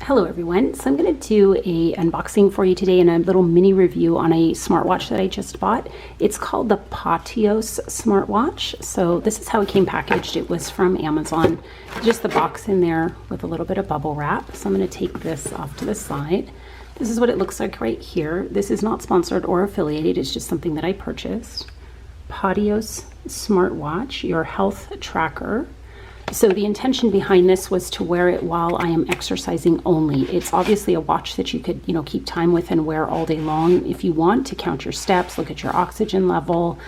Hello everyone, so I'm going to do a unboxing for you today and a little mini review on a smartwatch that I just bought. It's called the Pautios smartwatch. So this is how it came packaged. It was from Amazon, just the box in there with a little bit of bubble wrap. So I'm going to take this off to the side. This is what it looks like right here. This is not sponsored or affiliated, it's just something that I purchased. Pautios smartwatch, your health tracker. So the intention behind this was to wear it while I am exercising only. It's obviously a watch that you could, keep time with and wear all day long if you want to count your steps, look at your oxygen level,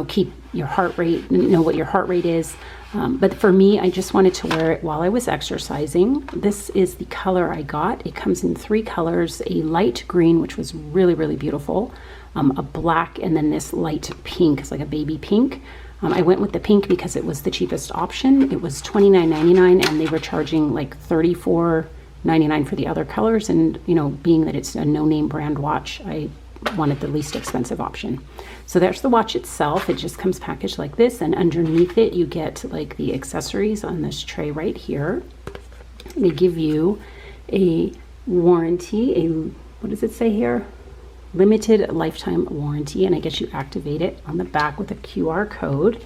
keep your heart rate, know what your heart rate is. But for me, I just wanted to wear it while I was exercising. This is the color I got. It comes in 3 colors, a light green, which was really, really beautiful, a black, and then this light pink. It's like a baby pink. I went with the pink because it was the cheapest option. It was $29.99 and they were charging like $34.99 for the other colors. And being that it's a no-name brand watch, I wanted the least expensive option. So there's the watch itself. It just comes packaged like this, and underneath it you get like the accessories on this tray right here. They give you a warranty, what does it say here? Limited lifetime warranty, and I guess you activate it on the back with a QR code.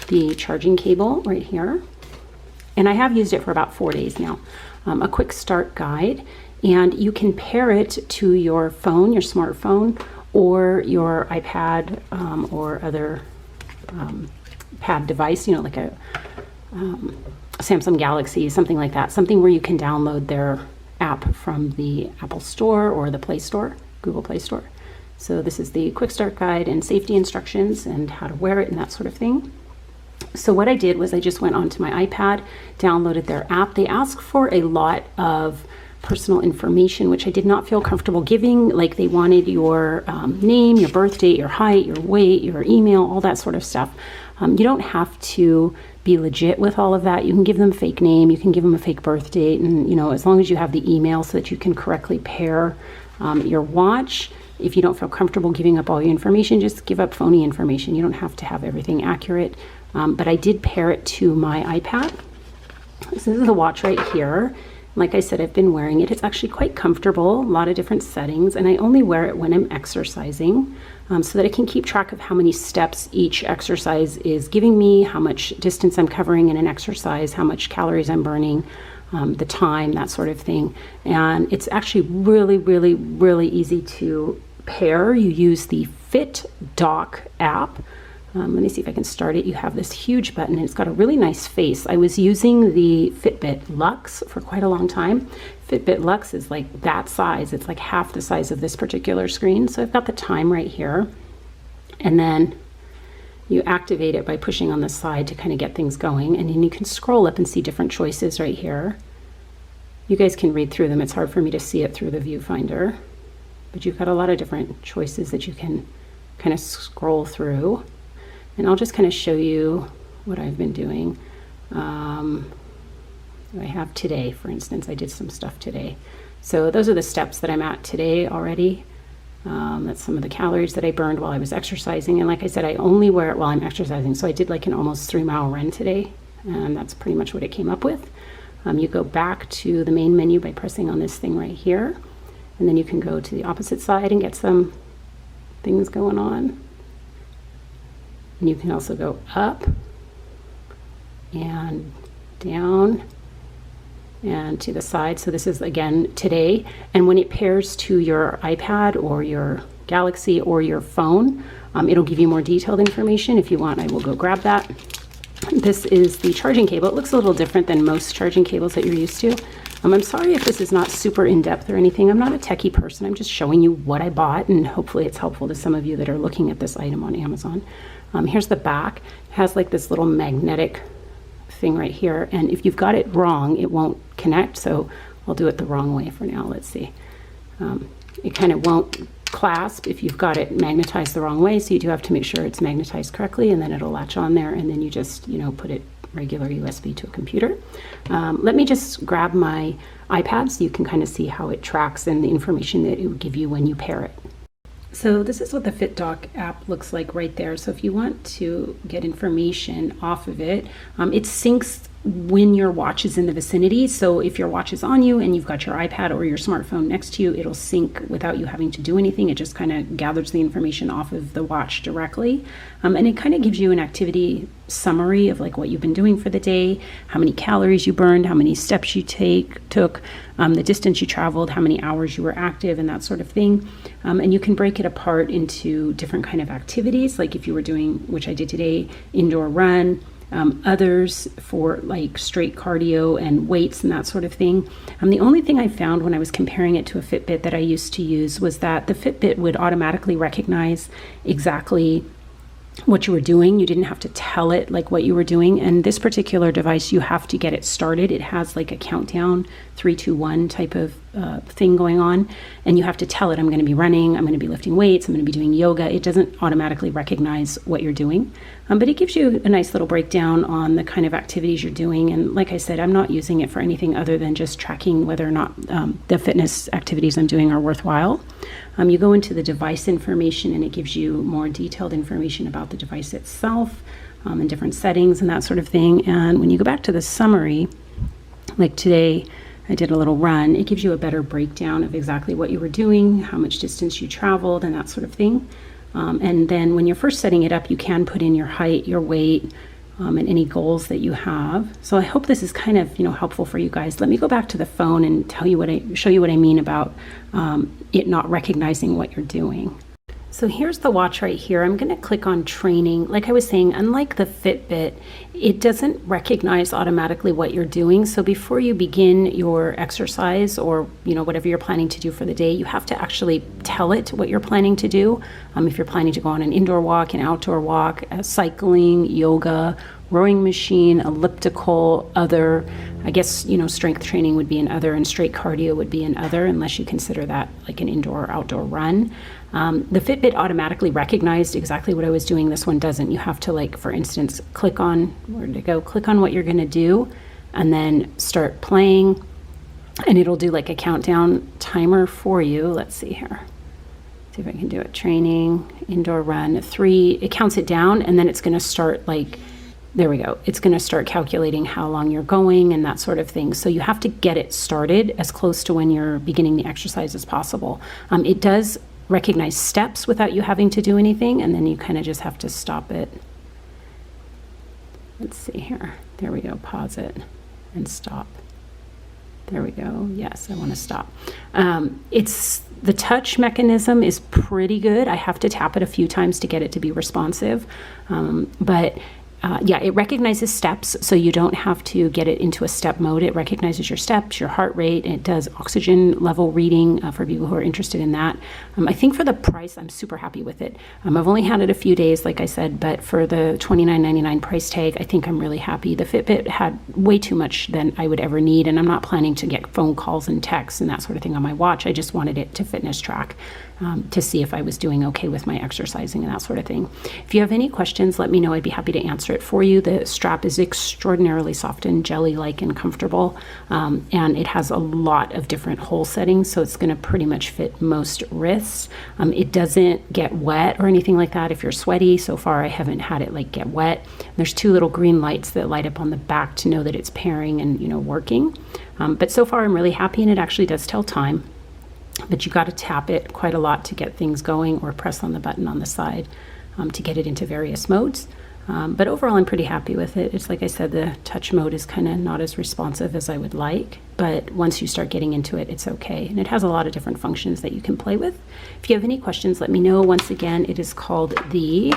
The charging cable right here, and I have used it for about 4 days now. A quick start guide, and you can pair it to your phone, your smartphone, or your iPad or other pad device, like a Samsung Galaxy, something like that, something where you can download their app from the Apple Store or the Play Store, Google Play Store. So this is the quick start guide and safety instructions and how to wear it and that sort of thing. So what I did was I just went onto my iPad, downloaded their app. They ask for a lot of personal information, which I did not feel comfortable giving. Like they wanted your name, your birth date, your height, your weight, your email, all that sort of stuff. You don't have to be legit with all of that. You can give them a fake name, you can give them a fake birth date, and as long as you have the email so that you can correctly pair your watch. If you don't feel comfortable giving up all your information, just give up phony information. You don't have to have everything accurate. But I did pair it to my iPad. This is the watch right here. Like I said, I've been wearing it. It's actually quite comfortable, a lot of different settings, and I only wear it when I'm exercising so that I can keep track of how many steps each exercise is giving me, how much distance I'm covering in an exercise, how much calories I'm burning, the time, that sort of thing. And it's actually really, really, really easy to pair. You use the Fit Dock app. Let me see if I can start it. You have this huge button and it's got a really nice face. I was using the Fitbit Luxe for quite a long time. Fitbit Luxe is like that size. It's like half the size of this particular screen. So I've got the time right here. And then you activate it by pushing on the side to kind of get things going. And then you can scroll up and see different choices right here. You guys can read through them. It's hard for me to see it through the viewfinder. But you've got a lot of different choices that you can kind of scroll through. And I'll just kind of show you what I've been doing. I have today, for instance. I did some stuff today. So those are the steps that I'm at today already. That's some of the calories that I burned while I was exercising. And like I said, I only wear it while I'm exercising. So I did like an almost 3-mile run today. And that's pretty much what it came up with. You go back to the main menu by pressing on this thing right here. And then you can go to the opposite side and get some things going on. And you can also go up and down and to the side. So this is again today. And when it pairs to your iPad or your Galaxy or your phone, it'll give you more detailed information. If you want, I will go grab that. This is the charging cable. It looks a little different than most charging cables that you're used to. I'm sorry if this is not super in-depth or anything. I'm not a techie person. I'm just showing you what I bought, and hopefully it's helpful to some of you that are looking at this item on Amazon. Here's the back. It has like this little magnetic thing right here, and if you've got it wrong, it won't connect, so I'll do it the wrong way for now. Let's see. It kind of won't clasp if you've got it magnetized the wrong way, so you do have to make sure it's magnetized correctly, and then it'll latch on there, and then you just put it regular USB to a computer. Let me just grab my iPad so you can kind of see how it tracks and the information that it would give you when you pair it. So this is what the Fit Dock app looks like right there. So if you want to get information off of it, it syncs when your watch is in the vicinity. So if your watch is on you and you've got your iPad or your smartphone next to you, it'll sync without you having to do anything. It just kind of gathers the information off of the watch directly. And it kind of gives you an activity summary of like what you've been doing for the day, how many calories you burned, how many steps you took, the distance you traveled, how many hours you were active, and that sort of thing. And you can break it apart into different kind of activities, like if you were doing, which I did today, indoor run, others for like straight cardio and weights and that sort of thing. The only thing I found when I was comparing it to a Fitbit that I used to use was that the Fitbit would automatically recognize exactly what you were doing. You didn't have to tell it like what you were doing. And this particular device, you have to get it started. It has like a countdown, 3, 2, 1 type of thing going on. And you have to tell it, I'm going to be running, I'm going to be lifting weights, I'm going to be doing yoga. It doesn't automatically recognize what you're doing. But it gives you a nice little breakdown on the kind of activities you're doing. And like I said, I'm not using it for anything other than just tracking whether or not the fitness activities I'm doing are worthwhile. You go into the device information and it gives you more detailed information about the device itself and different settings and that sort of thing. And when you go back to the summary, like today, I did a little run, it gives you a better breakdown of exactly what you were doing, how much distance you traveled, and that sort of thing. And then when you're first setting it up, you can put in your height, your weight, and any goals that you have. So I hope this is kind of, helpful for you guys. Let me go back to the phone and show you what I mean about it not recognizing what you're doing. So here's the watch right here. I'm going to click on training. Like I was saying, unlike the Fitbit, it doesn't recognize automatically what you're doing. So before you begin your exercise or whatever you're planning to do for the day, you have to actually tell it what you're planning to do. If you're planning to go on an indoor walk, an outdoor walk, cycling, yoga, rowing machine, elliptical, other, I guess, strength training would be an other, and straight cardio would be an other, unless you consider that like an indoor or outdoor run. The Fitbit automatically recognized exactly what I was doing. This one doesn't. You have to, like, for instance, click on, where did it go? Click on what you're going to do and then start playing, and it'll do like a countdown timer for you. Let's see here. See if I can do it. Training, indoor run, 3, it counts it down, and then it's going to start like, there we go. It's going to start calculating how long you're going and that sort of thing. So you have to get it started as close to when you're beginning the exercise as possible. It does recognize steps without you having to do anything, and then you kind of just have to stop it. Let's see here. There we go. Pause it and stop. There we go. Yes, I want to stop. The touch mechanism is pretty good. I have to tap it a few times to get it to be responsive, but it recognizes steps, so you don't have to get it into a step mode. It recognizes your steps, your heart rate. It does oxygen level reading for people who are interested in that. I think for the price, I'm super happy with it. I've only had it a few days, like I said, but for the $29.99 price tag, I think I'm really happy. The Fitbit had way too much than I would ever need, and I'm not planning to get phone calls and texts and that sort of thing on my watch. I just wanted it to fitness track to see if I was doing okay with my exercising and that sort of thing. If you have any questions, let me know. I'd be happy to answer it for you. The strap is extraordinarily soft and jelly-like and comfortable, and it has a lot of different hole settings, so it's going to pretty much fit most wrists. It doesn't get wet or anything like that if you're sweaty. So far, I haven't had it like get wet. There's 2 little green lights that light up on the back to know that it's pairing and working. But so far, I'm really happy, and it actually does tell time. But you got to tap it quite a lot to get things going, or press on the button on the side to get it into various modes. But overall, I'm pretty happy with it. It's like I said, the touch mode is kind of not as responsive as I would like, but once you start getting into it, it's okay. And it has a lot of different functions that you can play with. If you have any questions, let me know. Once again, it is called the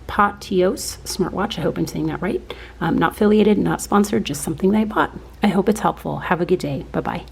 Pautios smartwatch. I hope I'm saying that right. Not affiliated, not sponsored, just something that I bought. I hope it's helpful. Have a good day. Bye-bye.